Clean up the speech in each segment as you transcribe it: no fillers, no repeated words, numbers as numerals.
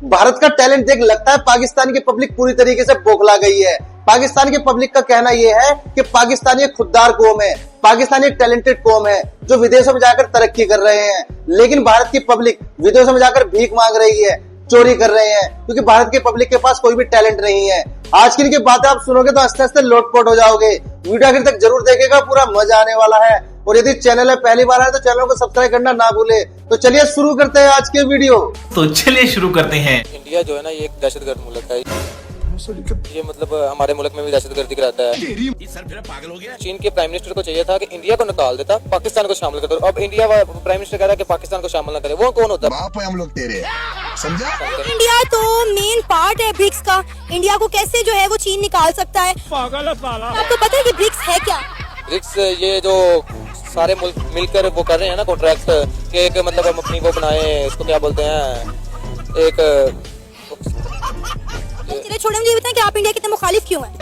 भारत का टैलेंट देख लगता है पाकिस्तान की पब्लिक पूरी तरीके से बौखला गई है। पाकिस्तान की पब्लिक का कहना यह है कि पाकिस्तानी एक खुददार कौम है, पाकिस्तानी एक टैलेंटेड कौम है जो विदेशों में जाकर तरक्की कर रहे हैं। लेकिन भारत की पब्लिक विदेशों में जाकर भीख मांग रही है, चोरी कर रहे हैं, क्योंकि भारत की पब्लिक के पास कोई भी टैलेंट नहीं है। आज की इनकी बातें आप सुनोगे तो हंसते हंसते लोटपोट हो जाओगे। वीडियो आखिर तक जरूर देखेगा, पूरा मजा आने वाला है। और यदि चैनल है पहली बार है तो चैनल को सब्सक्राइब करना ना भूले। तो चलिए शुरू करते हैं आज के वीडियो। तो चलिए शुरू करते हैं। इंडिया जो है ना, ये एक दहशतगर्द मुल्क है। ये मतलब हमारे मुल्क में भी दहशतगर्दी कराता है। पागल हो गया। चीन के प्राइम मिनिस्टर को चाहिए था कि इंडिया को निकाल देता, पाकिस्तान को शामिल कर दो। अब इंडिया प्राइम मिनिस्टर कह रहा है कि पाकिस्तान को शामिल न करे। वो कौन होता है? बाप है हम लोग तेरे, समझा? इंडिया तो मेन पार्ट है ब्रिक्स का। इंडिया को कैसे जो है वो चीन निकाल सकता है? पागल है साला। आपको पता है कि ब्रिक्स है क्या? ब्रिक्स ये जो सारे मुल्क मिलकर वो कर रहे हैं ना कॉन्ट्रैक्ट के, एक मतलब हम अपनी वो बनाए, इसको क्या बोलते हैं, एक चलिए छोड़े, मुझे बताएं कि आप इंडिया के इतने मुखालिफ क्यों हैं?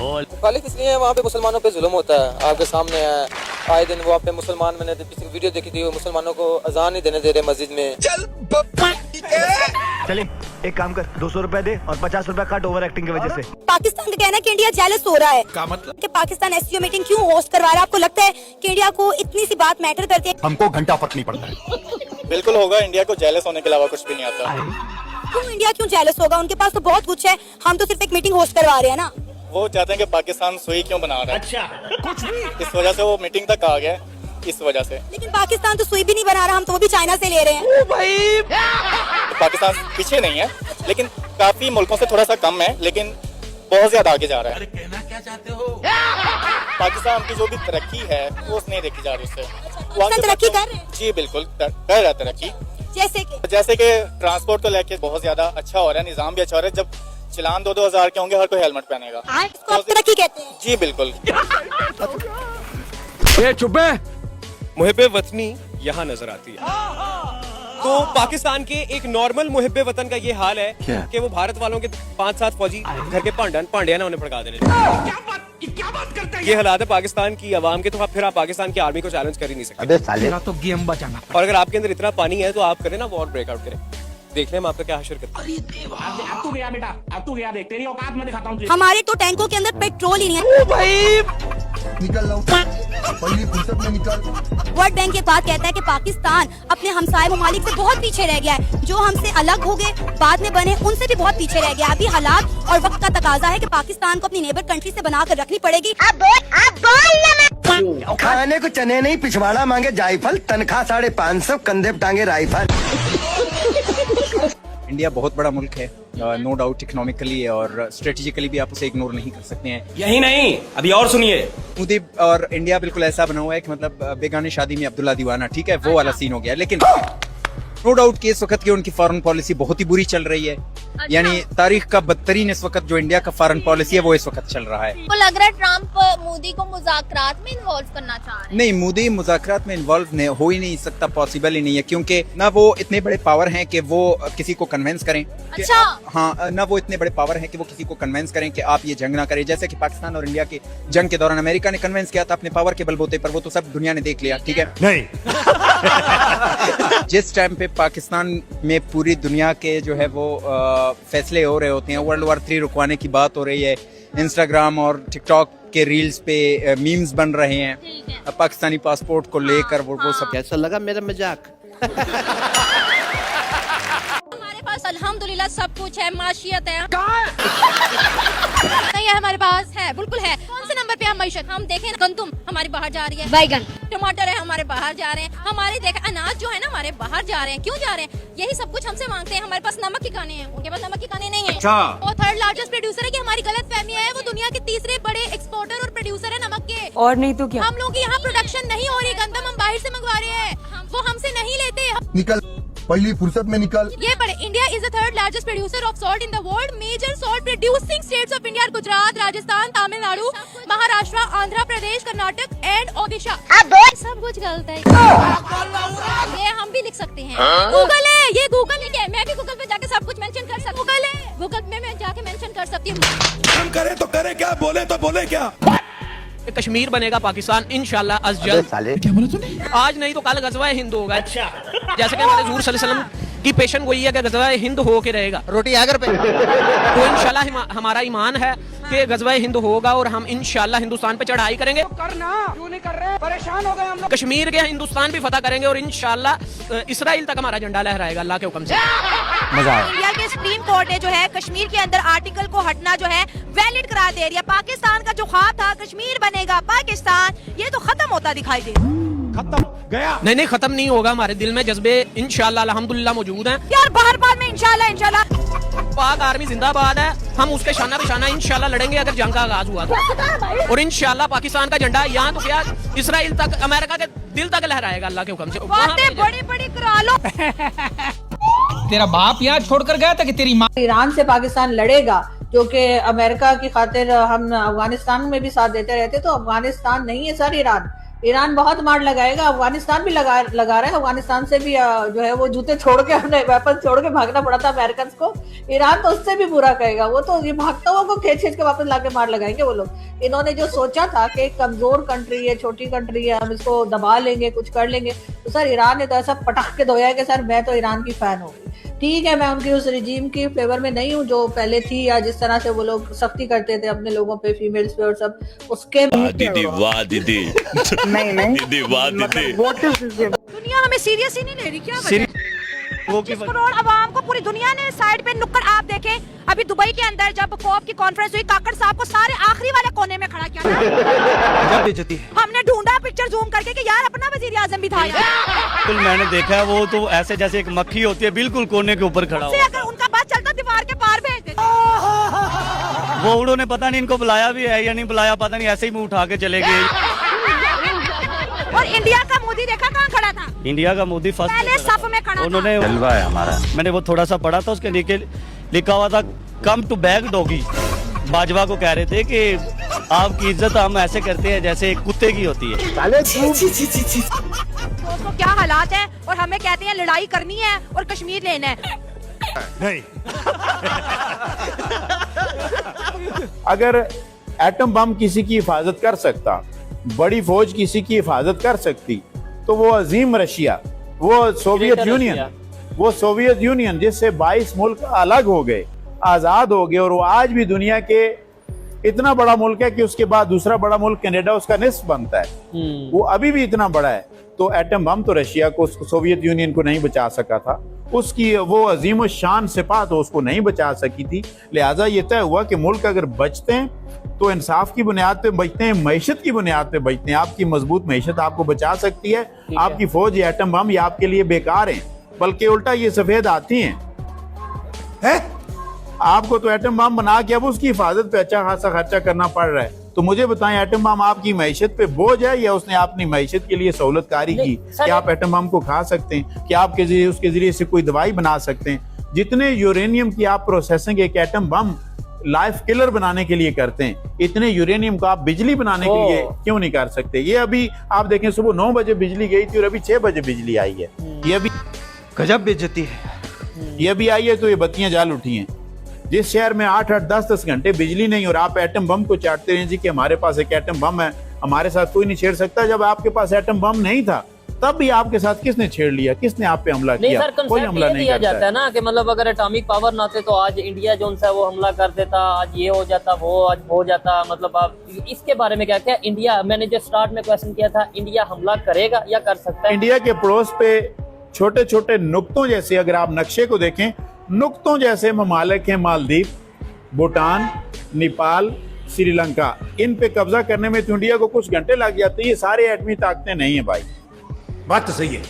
मुखालिफ इसलिए है, वहाँ पे मुसलमानों पे जुल्म होता है, आपके सामने है आए दिन। वहाँ पे मुसलमान, मैंने किसी वीडियो देखी थी, मुसलमानों को अजान नहीं देने दे रहे मस्जिद में। चले एक काम कर, 200 रुपए दे और 50 रुपए काट ओवर एक्टिंग की वजह से। पाकिस्तान का कहना है कि इंडिया जेलस हो रहा है। क्या मतलब? कि पाकिस्तान एससीओ मीटिंग क्यों होस्ट करवा रहा है? आपको लगता है कि इंडिया को इतनी सी बात मैटर करती है? हमको घंटा फर्क नहीं पड़ता है। बिल्कुल होगा, इंडिया को जेलस होने के अलावा कुछ भी नहीं आता। क्यों इंडिया क्यों जेलस होगा? उनके पास तो बहुत कुछ है, हम तो सिर्फ एक मीटिंग होस्ट करवा रहे हैं ना। वो चाहते हैं कि पाकिस्तान सुई क्यों बना रहा है। अच्छा, कुछ भी। इस वजह से वो मीटिंग तक आ गया, इस वजह से। लेकिन पाकिस्तान तो सुई भी नहीं बना रहा, हम तो वो भी चाइना से ले रहे हैं। तो पाकिस्तान पीछे नहीं है, लेकिन काफी मुल्कों से थोड़ा सा कम है, लेकिन बहुत ज्यादा आगे जा रहा है। अरे कहना क्या चाहते हो? पाकिस्तान की जो भी तरक्की है वो नहीं देखी जा रही उससे। पाकिस्तान तरक्की कर रहे हैं? जी बिल्कुल कर रहा है तरक्की। जैसे कि ट्रांसपोर्ट को लेके बहुत ज्यादा अच्छा हो रहा है, निजाम भी अच्छा हो रहा है। जब चलान 2-2 हजार के होंगे, हर कोई हेलमेट पहनेगा। इसको आप तरक्की कहते हैं? जी बिल्कुल। चुप है, मुहिब्बे वतनी यहाँ नजर आती है। तो पाकिस्तान के एक नॉर्मल मुहिब्बे वतन का ये हाल है कि वो भारत वालों के 5-7 फौजी घर के पांड्या ना उन्हें भड़का देने। क्या बात करते हैं? ये हालात है पाकिस्तान की आवाम के, तो फिर आप पाकिस्तान की आर्मी को चैलेंज कर ही नहीं सकते। अबे साले, तो गेम बचाना। और अगर आपके अंदर इतना पानी है तो आप करें ना वॉर ब्रेकआउट करें, देख लें हम आपका क्या हशर करते हैं। अब तू गया बेटा, अब तू गया, देख तेरी औकात मैं दिखाता हूँ। हमारे तो टैंकों के अंदर पेट्रोल ही नहीं है। निकल लो, पहली फुर्सत में निकल। वर्ल्ड बैंक ये बात कहता है कि पाकिस्तान अपने हमसाये ममालिक से बहुत पीछे रह गया है। जो हमसे अलग हो गए, बाद में बने, उनसे भी बहुत पीछे रह गया। अभी हालात और वक्त का तकाजा है कि पाकिस्तान को अपनी नेबर कंट्री से बनाकर रखनी पड़ेगी। खाने को चने नहीं, पिछवाड़ा मांगे जायफल, तनख्वाह 550, कंधे पे टांगे राइफल। इंडिया बहुत बड़ा मुल्क है, नो डाउट इकोनॉमिकली और स्ट्रेटेजिकली भी आप उसे इग्नोर नहीं कर सकते हैं। यही नहीं, अभी और सुनिए। मोदी और इंडिया बिल्कुल ऐसा बना हुआ है कि मतलब बेगाने शादी में अब्दुल्ला दीवाना, ठीक है, वो वाला सीन हो गया। लेकिन नो डाउट कि इस वक्त की उनकी फॉरेन पॉलिसी बहुत ही बुरी चल रही है। यानी तारीख का बदतरीन इस वक्त जो इंडिया का फॉरेन पॉलिसी है वो इस वक्त चल रहा है। तो लग रहा है ट्रम्प मोदी को मुज़ाकरात में इन्वॉल्व करना चाह रहे हैं। नहीं, मोदी मुज़ाकरात में इन्वॉल्व हो ही नहीं सकता, पॉसिबल ही नहीं है, क्योंकि ना वो इतने बड़े पावर हैं कि वो किसी को कन्वेंस करें कि अच्छा। हाँ, ना वो इतने बड़े पावर हैं कि वो किसी को कन्वेंस करें कि आप ये जंग ना करें। जैसे कि पाकिस्तान और इंडिया के जंग के दौरान अमेरिका ने कन्वेंस किया था अपने पावर के बलबूते पर, वो तो सब दुनिया ने देख लिया, ठीक है। नहीं। जिस टाइम पे पाकिस्तान में पूरी दुनिया के जो है वो फैसले हो रहे होते हैं, वर्ल्ड वॉर 3 रुकवाने की बात हो रही है, इंस्टाग्राम और टिकटॉक के रील्स पे मीम्स बन रहे हैं पाकिस्तानी पासपोर्ट को लेकर, वो सब। कैसा लगा मेरा मजाक? हमारे पास अल्हम्दुलिल्लाह सब कुछ है, माशियत है। नहीं है, हमारे पास है, बिल्कुल है। कौन से नंबर पे हम माशियत? हम देखें, गंदुम हमारी बाहर जा रही है, बैगन टमाटर है हमारे बाहर जा रहे हैं, हमारे देखे अनाज जो है ना हमारे बाहर जा रहे हैं। क्यों जा रहे हैं? यही सब कुछ हमसे मांगते हैं। हमारे पास नमक की काने हैं, उनके पास नमक की काने नहीं है। अच्छा। वो थर्ड लार्जेस्ट प्रोड्यूसर है कि हमारी गलत फहमी है, वो दुनिया के तीसरे बड़े एक्सपोर्टर और प्रोड्यूसर है नमक के। और नहीं तो क्या? हम लोग यहाँ प्रोडक्शन नहीं हो रही, गंदम हम बाहर से मंगवा रहे हैं, वो हमसे नहीं लेते। निकल, पहली फुर्सत में निकल। ये पढ़े, India is the third largest producer of salt in the world. Major salt producing states of India Gujarat, Rajasthan, Tamil Nadu, Maharashtra, Andhra Pradesh, Karnataka and Odisha. सब कुछ गलत है। ये हम भी लिख सकते हैं। गूगल है, ये गूगल है। मैं भी गूगल पे जाके सब कुछ मेंशन कर सकती हूँ। गूगल है, गूगल में मैं जाके मेंशन कर सकती हूँ। हम करें तो करें क्या, बोले तो बोले क्या। कश्मीर बनेगा पाकिस्तान इंशाल्लाह अज जल्द। साले, क्या बोला तूने? आज नहीं तो कल गजवा हिंद होगा। अच्छा, जैसे कि हमारे हुजूर सल्लल्लाहु अलैहि वसल्लम कि पेशन गोई है कि गजवाए हिंद हो के रहेगा, रोटी है घर पे। तो इंशाल्लाह हमारा ईमान है कि गजवाए हिंद होगा और हम इंशाल्लाह हिंदुस्तान पे चढ़ाई करेंगे। करना क्यों नहीं कर रहे, परेशान हो गए हम लोग। कश्मीर के हिंदुस्तान भी फतह करेंगे और इंशाल्लाह इसराइल तक हमारा झंडा लहराएगा अल्लाह के हुक्म से। इंडिया के सुप्रीम कोर्ट ने जो है कश्मीर के अंदर आर्टिकल को हटना जो है वैलिड करार दे दिया। पाकिस्तान का जो ख्वाब था कश्मीर बनेगा पाकिस्तान, ये तो खत्म होता दिखाई दे रहा है। खत्म गया। नहीं खत्म नहीं होगा, हमारे दिल में जज्बे इंशाल्लाह अल्हम्दुलिल्लाह मौजूद हैं। यार बाहर बाद में इंशाल्लाह पाक आर्मी जिंदाबाद है, हम उसके शाना बिशाना इंशाल्लाह लड़ेंगे अगर जंग का आगाज हुआ तो। और इंशाल्लाह पाकिस्तान का झंडा यहाँ तो क्या इसराइल तक, अमेरिका के दिल तक लहराएगा अल्लाह के हुक्म से। बातें बड़ी करा लो। तेरा बाप यहाँ छोड़कर गया था कि तेरी माँ। ईरान से पाकिस्तान लड़ेगा जो कि अमेरिका की खातिर हम अफगानिस्तान में भी साथ देते रहते, तो अफगानिस्तान नहीं है सर ईरान बहुत मार लगाएगा। अफगानिस्तान भी लगा रहा है, अफगानिस्तान से भी जो है वो जूते छोड़ के हमने वेपन छोड़ के भागना पड़ा था अमेरिकन को। ईरान तो उससे भी बुरा कहेगा, वो तो ये भागता हुआ को खींच के वापस लाके मार लगाएंगे वो लोग। इन्होंने जो सोचा था कि एक कमजोर कंट्री है, छोटी कंट्री है, हम इसको दबा लेंगे, कुछ कर लेंगे, तो सर ईरान ने तो ऐसा पटक के धोया है कि सर मैं तो ईरान की फैन हो गई। ठीक है, मैं उनकी उस रिजीम की फेवर में नहीं हूँ जो पहले थी, या जिस तरह से वो लोग सख्ती करते थे अपने लोगों पे, फीमेल्स पे और सब उसके। दीदी वाह दीदी। नहीं दीदी वाह दीदी। दुनिया हमें सीरियस ही नहीं ले रही, क्या वजह? 25 करोड़ आवाम को पूरी दुनिया ने साइड पे नुक्कड़। आप देखें अभी दुबई के अंदर जब कॉप की कॉन्फ्रेंस हुई, काकड़ साहब को सारे आखिरी वाले कोने में खड़ा किया था। हमने ढूंढा पिक्चर जूम करके कि यार अपना वजीर आजम भी था यार। बिल्कुल मैंने देखा है, वो तो ऐसे जैसे एक मक्खी होती है, बिल्कुल कोने के ऊपर खड़ा हुआ। अगर उनका बात चलता दीवार के पार भेज देते। वो उन्होंने पता नहीं इनको बुलाया भी है या नहीं बुलाया, पता नहीं, ऐसे ही मुंह उठा के चले गए। और इंडिया का मोदी देखा कहाँ खड़ा था? इंडिया का मोदी फर्स्ट पहले सफ में खड़ा था। उन्होंने जलवा है हमारा। मैंने वो थोड़ा सा पढ़ा था, उसके नीचे लिखा हुआ था come to bag doggy. Bajwa को कह रहे थे कि आपकी इज्जत हम ऐसे करते हैं जैसे कुत्ते की होती है। दोस्तों क्या हालात है, और हमें कहते हैं लड़ाई करनी है और कश्मीर लेना है। नहीं। अगर एटम बम किसी की हिफाजत कर सकता, बड़ी फौज किसी की हिफाजत कर सकती, तो वो अजीम रशिया, वो सोवियत यूनियन जिससे 22 मुल्क अलग हो गए, आजाद हो गए, और वो आज भी दुनिया के इतना बड़ा मुल्क है कि उसके बाद दूसरा बड़ा मुल्क कनाडा उसका निस्फ बनता है, वो अभी भी इतना बड़ा है। तो एटम बम तो रशिया को, सोवियत यूनियन को नहीं बचा सका था, उसकी वो अजीम शान सिपा तो उसको नहीं बचा सकी थी। लिहाजा ये तय हुआ कि मुल्क अगर बचते हैं तो इंसाफ की बुनियाद पे बचते हैं, मैशत की बुनियाद पे बचते हैं। आपकी मजबूत मैशत आपको बचा सकती है, आपकी फौज या एटम बम या आपके लिए बेकार है, बल्कि उल्टा ये सफेद आती हैं। आपको तो एटम बम बना के अब उसकी हिफाजत पे अच्छा खासा खर्चा करना पड़ रहा है। तो मुझे बताएं, एटम बम आपकी मैशत पे बोझ है या उसने अपनी मैशत के लिए सहूलतकारी की? क्या आप एटम बम को खा सकते हैं? क्या आपके जरिए उसके जरिए से कोई दवाई बना सकते हैं? जितने यूरेनियम की आप प्रोसेसिंग एक एटम बम लाइफ किलर बनाने के लिए करते हैं, इतने यूरेनियम को आप बिजली बनाने के लिए क्यों नहीं कर सकते? ये अभी आप देखें, सुबह 9 बजे बिजली गई थी और अभी 6 बजे बिजली आई है। ये अभी गजब बेइज्जती है। ये अभी आई है तो ये बत्तियां जल उठी हैं। जिस शहर में 8-8, 10-10 घंटे बिजली नहीं, और आप एटम बम को चाटते हैं जी कि हमारे पास एक एटम बम है, हमारे साथ कोई नहीं छेड़ सकता। जब आपके पास एटम बम नहीं था तब भी आपके साथ किसने छेड़ लिया? किसने आप पे हमला किया? कोई हमला नहीं किया जाता है ना कि मतलब अगर एटॉमिक पावर ना थे तो आज इंडिया जो सा वो हमला कर देता, आज ये हो जाता, वो आज हो जाता। मतलब आप इसके बारे में क्या इंडिया, मैंने जो स्टार्ट में क्वेश्चन किया था, इंडिया हमला करेगा या कर सकता है? इंडिया के पड़ोस पे छोटे छोटे नुक्तों जैसे, अगर आप नक्शे को देखें, नुक्तों जैसे ममालिक हैं, मालदीव, भूटान, नेपाल, श्रीलंका। इन पे कब्जा करने में तो इंडिया को कुछ घंटे लग जाते हैं। ये सारे एटमी ताकतें नहीं है भाई, बात तो सही है।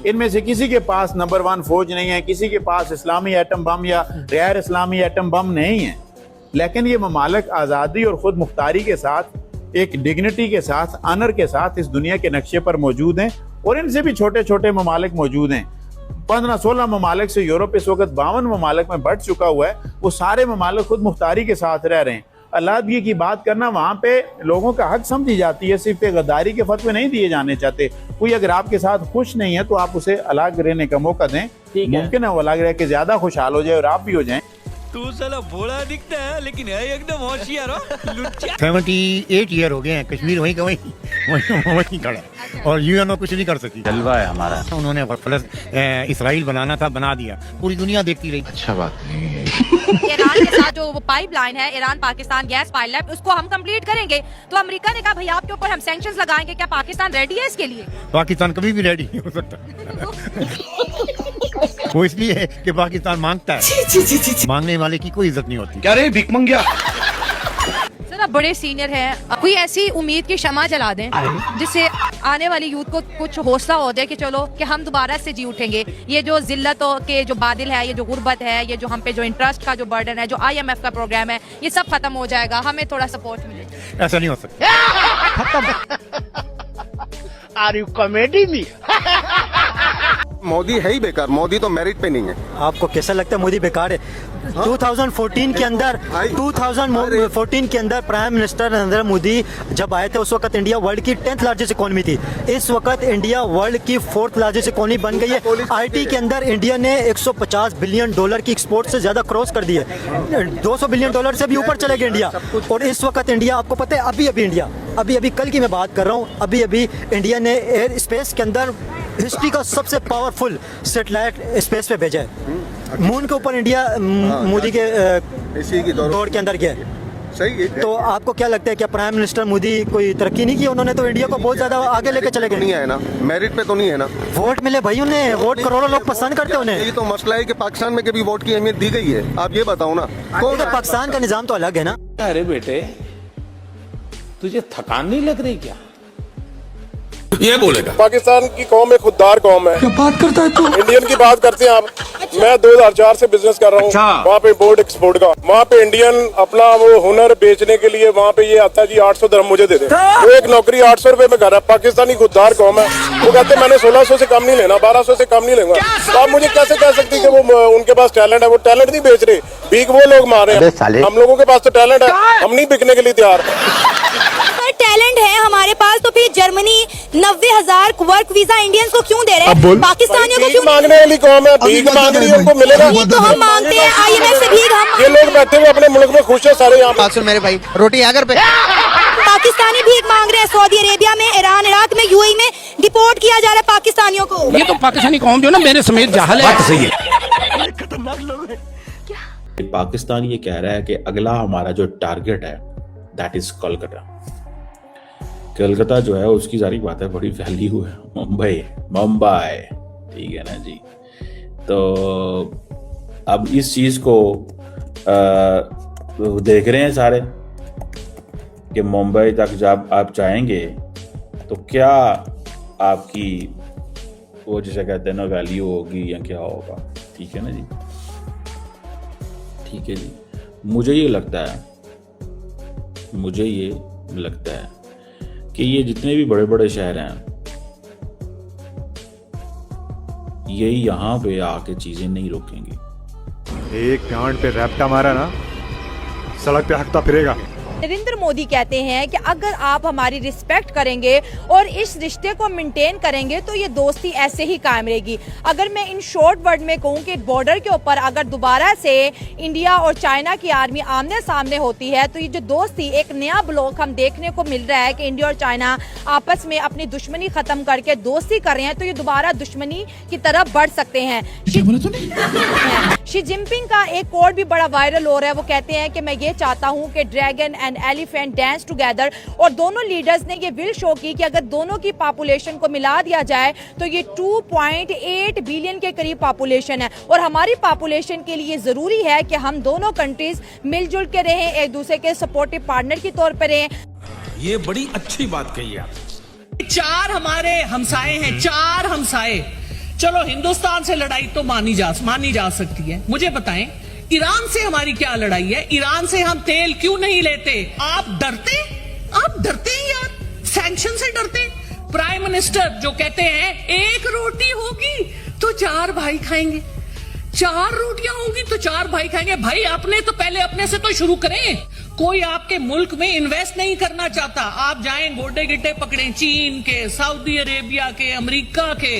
इनमें से किसी के पास नंबर 1 फौज नहीं है, किसी के पास इस्लामी एटम बम या गैर इस्लामी एटम बम नहीं है, लेकिन ये ममालिक आज़ादी और खुद मुख्तारी के साथ, एक डिग्निटी के साथ, ऑनर के साथ इस दुनिया के नक्शे पर मौजूद हैं। और इनसे भी छोटे छोटे ममालिक मौजूद हैं। 15-16 ममालिक से यूरोप इस वक्त 52 ममालिक में बढ़ चुका हुआ है। वो सारे ममालिक खुद मुख्तारी के साथ रह रहे हैं। अलादगी की बात करना वहाँ पे लोगों का हक समझी जाती है, सिर्फ गद्दारी के फतवे नहीं दिए जाने चाहते। कोई अगर आपके साथ खुश नहीं है तो आप उसे अलग रहने का मौका दें। मुमकिन है वो अलग रह के ज्यादा खुशहाल हो जाए और आप भी हो जाएं। तू साला भोला दिखता है लेकिन है एकदम होशियार हो लुच्चा। 78 ईयर हो गए हैं, कश्मीर वहीं का वहीं खड़ा है और यूएनओ कुछ नहीं कर सकी। जलवा है हमारा। उन्होंने इसराइल बनाना था, बना दिया, पूरी दुनिया देखती रही। अच्छा बात नहीं है। ईरान के साथ जो पाइपलाइन है, ईरान पाकिस्तान गैस पाइपलाइन, उसको हम कंप्लीट करेंगे। तो अमेरिका ने कहा भाई आपके ऊपर हम सैंक्शंस लगाएंगे, क्या पाकिस्तान रेडी है इसके लिए? पाकिस्तान कभी भी रेडी नहीं हो सकता। वो इसलिए है कि पाकिस्तान मांगता है, मांगने वाले की कोई इज्जत नहीं होती। क्या रे भिख मंगिया? सर आप बड़े सीनियर हैं, कोई ऐसी उम्मीद की शमा जला दें जिससे आने वाली यूथ को कुछ हौसला हो जाए कि चलो कि हम दोबारा से जी उठेंगे। ये जो जिल्लतों के जो बादल है, ये जो गुर्बत है, ये जो हम पे जो इंटरेस्ट का जो बर्डन है, जो IMF का प्रोग्राम है, ये सब खत्म हो जाएगा, हमें थोड़ा सपोर्ट मिले। ऐसा नहीं हो सकता। Are you comedy me? Modi है ही बेकार, मोदी तो मेरिट पे नहीं है। आपको कैसा लगता है मोदी बेकार है? 2014 के अंदर प्राइम मिनिस्टर नरेंद्र मोदी जब आए थे उस वक्त इंडिया वर्ल्ड की 10th लार्जेस्ट इकोनॉमी थी। इस वक्त इंडिया वर्ल्ड की 4th लार्जेस्ट इकोनॉमी बन गई है। IT के अंदर इंडिया ने $150 बिलियन की एक्सपोर्ट से ज्यादा क्रॉस कर दी है। $200 बिलियन से भी ऊपर चले गए इंडिया। और इस वक्त इंडिया, आपको पता है, अभी कल की मैं बात कर रहा हूँ, अभी इंडिया ने एयर स्पेस के अंदर हिस्ट्री का सबसे पावरफुल सैटेलाइट स्पेस पे भेजा है। मून के ऊपर इंडिया मोदी के दौर के अंदर गया है। सही है। तो आपको क्या लगता है, क्या प्राइम मिनिस्टर मोदी कोई तरक्की नहीं की? उन्होंने तो इंडिया को बहुत ज्यादा आगे लेके चले गए। नहीं है ना, मेरिट पे तो नहीं है ना। वोट मिले भाई उन्हें, वोट करोड़ों लोग पसंद करते हैं उन्हें। यही तो मसला है कि पाकिस्तान में कभी वोट की अहमियत दी गई है? आप ये बताओ ना। तो पाकिस्तान का निजाम तो अलग है ना। अरे बेटे तुझे थकान नहीं लग रही क्या? ये बोलेगा पाकिस्तान की कौम एक खुददार कौम है। क्या बात करता है तू? इंडियन की बात करते हैं आप। मैं 2004 से बिजनेस कर रहा हूँ वहाँ पे इम्पोर्ट एक्सपोर्ट का। वहाँ पे इंडियन अपना वो हुनर बेचने के लिए वहाँ पे ये आता है जी 800 दिरहम मुझे दे दे। वो एक नौकरी 800 रुपए में कर रहा है। पाकिस्तानी खुददार कौम है, वो कहते हैं मैंने 1600 से कम नहीं लेना, 1200 से कम नहीं लेगा। तो आप मुझे कैसे कह सकते हैं कि वो उनके पास टैलेंट है? वो टैलेंट नहीं बेच रहे, भीख वो लोग मार रहे हैं। हम लोगों के पास तो टैलेंट है, हम नहीं बिकने के लिए तैयार। टैलेंट है हमारे पास, तो फिर जर्मनी 90,000 वर्क वीजा इंडियंस को क्यों दे रहे हैं? पाकिस्तानियों को क्यों मांगने वाली कौम है? भीख मांग रही है, उनको मिलेगा? ये तो हम मांगते हैं, IMF से भीख हम। ये लोग बैठे हुए अपने मुल्क में खुश है सारे। यहाँ बात सुन मेरे भाई, रोटी आगर पे पाकिस्तानी भीख मांग रहे हैं। सऊदी अरेबिया में, ईरान, इराक में, UAE में डिपोर्ट किया जा रहा है पाकिस्तानियों को। ये तो पाकिस्तानी कौम जो ना मेरे समेत जाहल है। सही है। खतरनाक लोग हैं। पाकिस्तान ये कह रहा है कि अगला हमारा जो टारगेट है दैट इज कोलकाता। कलकत्ता जो है उसकी सारी बात है, बड़ी वैल्यू है। मुंबई ठीक है ना जी। तो अब इस चीज को देख रहे हैं सारे कि मुंबई तक जब आप जाएंगे तो क्या आपकी वो जिसे कहते हैं ना वैल्यू होगी या क्या होगा। ठीक है ना जी, ठीक है जी। मुझे ये लगता है कि ये जितने भी बड़े बड़े शहर हैं ये यहाँ पे आके चीजें नहीं रोकेंगे। एक गांड पे रैप्टा मारा ना, सड़क पे हकता फिरेगा। नरेंद्र मोदी कहते हैं कि अगर आप हमारी रिस्पेक्ट करेंगे और इस रिश्ते को मेंटेन करेंगे तो ये दोस्ती ऐसे ही कायम रहेगी। अगर मैं इन शॉर्ट वर्ड में कहूँ कि बॉर्डर के ऊपर अगर दोबारा से इंडिया और चाइना की आर्मी आमने सामने होती है तो ये जो दोस्ती, एक नया ब्लॉक हम देखने को मिल रहा है कि इंडिया और चाइना आपस में अपनी दुश्मनी खत्म करके दोस्ती कर रहे हैं, तो ये दोबारा दुश्मनी की तरफ बढ़ सकते हैं। शी जिनपिंग का एक कोड भी बड़ा वायरल हो रहा है। वो कहते हैं कि मैं ये चाहता हूँ कि dragon and elephant dance together. और दोनों लीडर्स ने ये विल शो की कि अगर दोनों की पॉपुलेशन को मिला दिया जाए तो ये 2.8 बिलियन के करीब पॉपुलेशन है। और हमारी पॉपुलेशन के लिए जरूरी है कि हम दोनों कंट्रीज मिलजुल के रहें, एक दूसरे के सपोर्टिव पार्टनर के तौर पर रहें। ये बड़ी अच्छी बात कही आप। 4 हमारे हमसाए हैं, 4 हमसाए। चलो हिंदुस्तान से लड़ाई तो मानी जा सकती है। मुझे बताएं ईरान से हमारी क्या लड़ाई है? ईरान से हम तेल क्यों नहीं लेते? आप डरते हैं यार, सैंक्शन से डरते। प्राइम मिनिस्टर जो कहते हैं 1 रोटी होगी तो 4 भाई खाएंगे, 4 रोटियां होंगी तो 4 भाई खाएंगे। भाई आपने तो पहले अपने से तो शुरू करें। कोई आपके मुल्क में इन्वेस्ट नहीं करना चाहता। आप जाएं गोटे गिट्टे पकड़े चीन के, सऊदी अरेबिया के, अमेरिका के,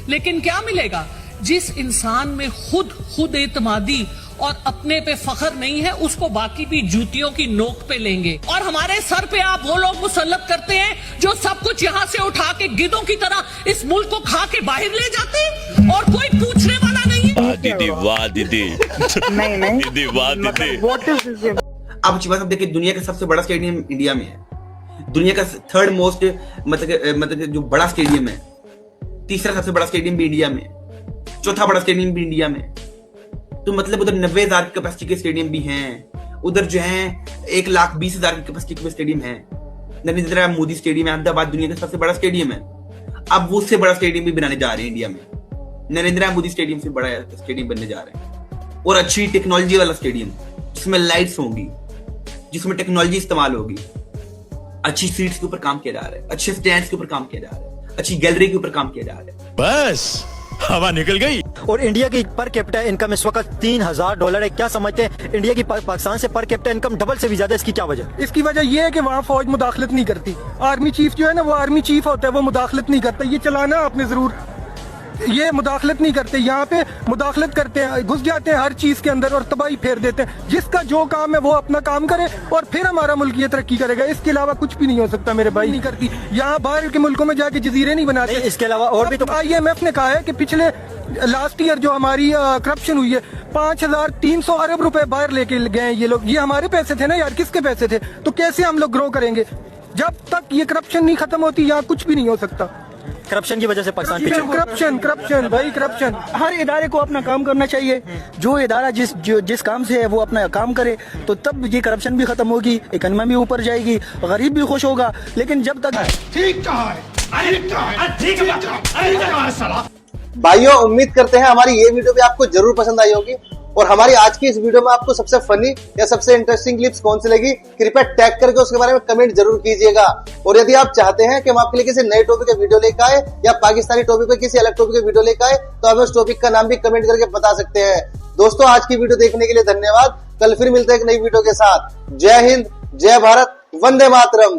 लेकिन क्या मिलेगा? जिस इंसान में खुद एतमादी और अपने पे फख्र नहीं है, उसको बाकी भी जूतियों की नोक पे लेंगे। और हमारे सर पे आप वो लोग मुसल्लत करते हैं जो सब कुछ यहाँ से उठा के गिद्धों की तरह इस मुल्क को खा के बाहर ले जाते हैं और कोई पूछने वाला नहीं है। दीदी वाह दीदी, नहीं दीदी वाह दीदी। अब आप देखिए, दुनिया का सबसे बड़ा स्टेडियम इंडिया में है, दुनिया का थर्ड मोस्ट मतलब जो बड़ा स्टेडियम है, तीसरा सबसे बड़ा स्टेडियम भी इंडिया में, चौथा बड़ा स्टेडियम भी इंडिया में। तो मतलब उधर 90,000 की कैपेसिटी के स्टेडियम भी हैं, उधर जो है 1,20,000 की कैपेसिटी के स्टेडियम है। नरेंद्र मोदी स्टेडियम अहमदाबाद दुनिया का सबसे बड़ा स्टेडियम है। अब वो उससे बड़ा स्टेडियम भी बनाने जा रहे हैं इंडिया में, नरेंद्र मोदी स्टेडियम से बड़ा स्टेडियम बनने जा रहे हैं, और अच्छी टेक्नोलॉजी वाला स्टेडियम जिसमें लाइट्स होंगी, जिसमें टेक्नोलॉजी इस्तेमाल होगी, अच्छी सीट्स के ऊपर काम किया जा रहा है, अच्छे स्टैंड्स के ऊपर काम किया जा रहा है, अच्छी गैलरी के ऊपर काम किया जा रहा है। बस हवा निकल गई। और इंडिया की पर कैपिटा इनकम इस वक्त $3,000 है। क्या समझते हैं इंडिया की पाकिस्तान से पर कैपिटा इनकम डबल से भी ज्यादा, इसकी क्या वजह? इसकी वजह यह है कि वहाँ फौज मुदाखलत नहीं करती। आर्मी चीफ जो है ना, वो आर्मी चीफ होता है, वो मुदाखलत नहीं करता। ये चलाना आपने जरूर, ये मुदाखलत नहीं करते। यहाँ पे मुदाखलत करते हैं, घुस जाते हैं हर चीज के अंदर और तबाही फेर देते हैं। जिसका जो काम है वो अपना काम करे और फिर हमारा मुल्क ये तरक्की करेगा। इसके अलावा कुछ भी नहीं हो सकता मेरे भाई। नहीं करती, यहाँ बाहर के मुल्कों में जाके जजीरे नहीं बनाते। इसके अलावा और भी तो IMF ने कहा है कि पिछले लास्ट ईयर जो हमारी करप्शन हुई है, 5,300 अरब रुपए बाहर लेके गए ये लोग। ये हमारे पैसे थे ना यार, किसके पैसे थे? तो कैसे हम लोग ग्रो करेंगे? जब तक ये करप्शन नहीं खत्म होती यहाँ कुछ भी नहीं हो सकता। करप्शन की वजह से पाकिस्तान पीछे। करप्शन भाई, करप्शन। हर इदारे को अपना काम करना चाहिए। जो इदारा जिस काम से है वो अपना काम करे, तो तब ये करप्शन भी खत्म होगी, इकोनॉमी भी ऊपर जाएगी, गरीब भी खुश होगा। लेकिन जब तक भाइयों, उम्मीद करते हैं हमारी ये वीडियो भी आपको जरूर पसंद आई होगी। और हमारी आज की इस वीडियो में आपको सबसे फनी या सबसे इंटरेस्टिंग क्लिप्स कौन सी लगी, कृपया टैग करके उसके बारे में कमेंट जरूर कीजिएगा। और यदि आप चाहते हैं कि हम आपके लिए किसी नए टॉपिक के वीडियो लेकर आए या पाकिस्तानी टॉपिक पे किसी अलग टॉपिक के वीडियो लेकर आए, तो हमें उस टॉपिक का नाम भी कमेंट करके बता सकते हैं। दोस्तों, आज की वीडियो देखने के लिए धन्यवाद। कल फिर मिलते हैं एक नई वीडियो के साथ। जय हिंद, जय भारत, वंदे मातरम।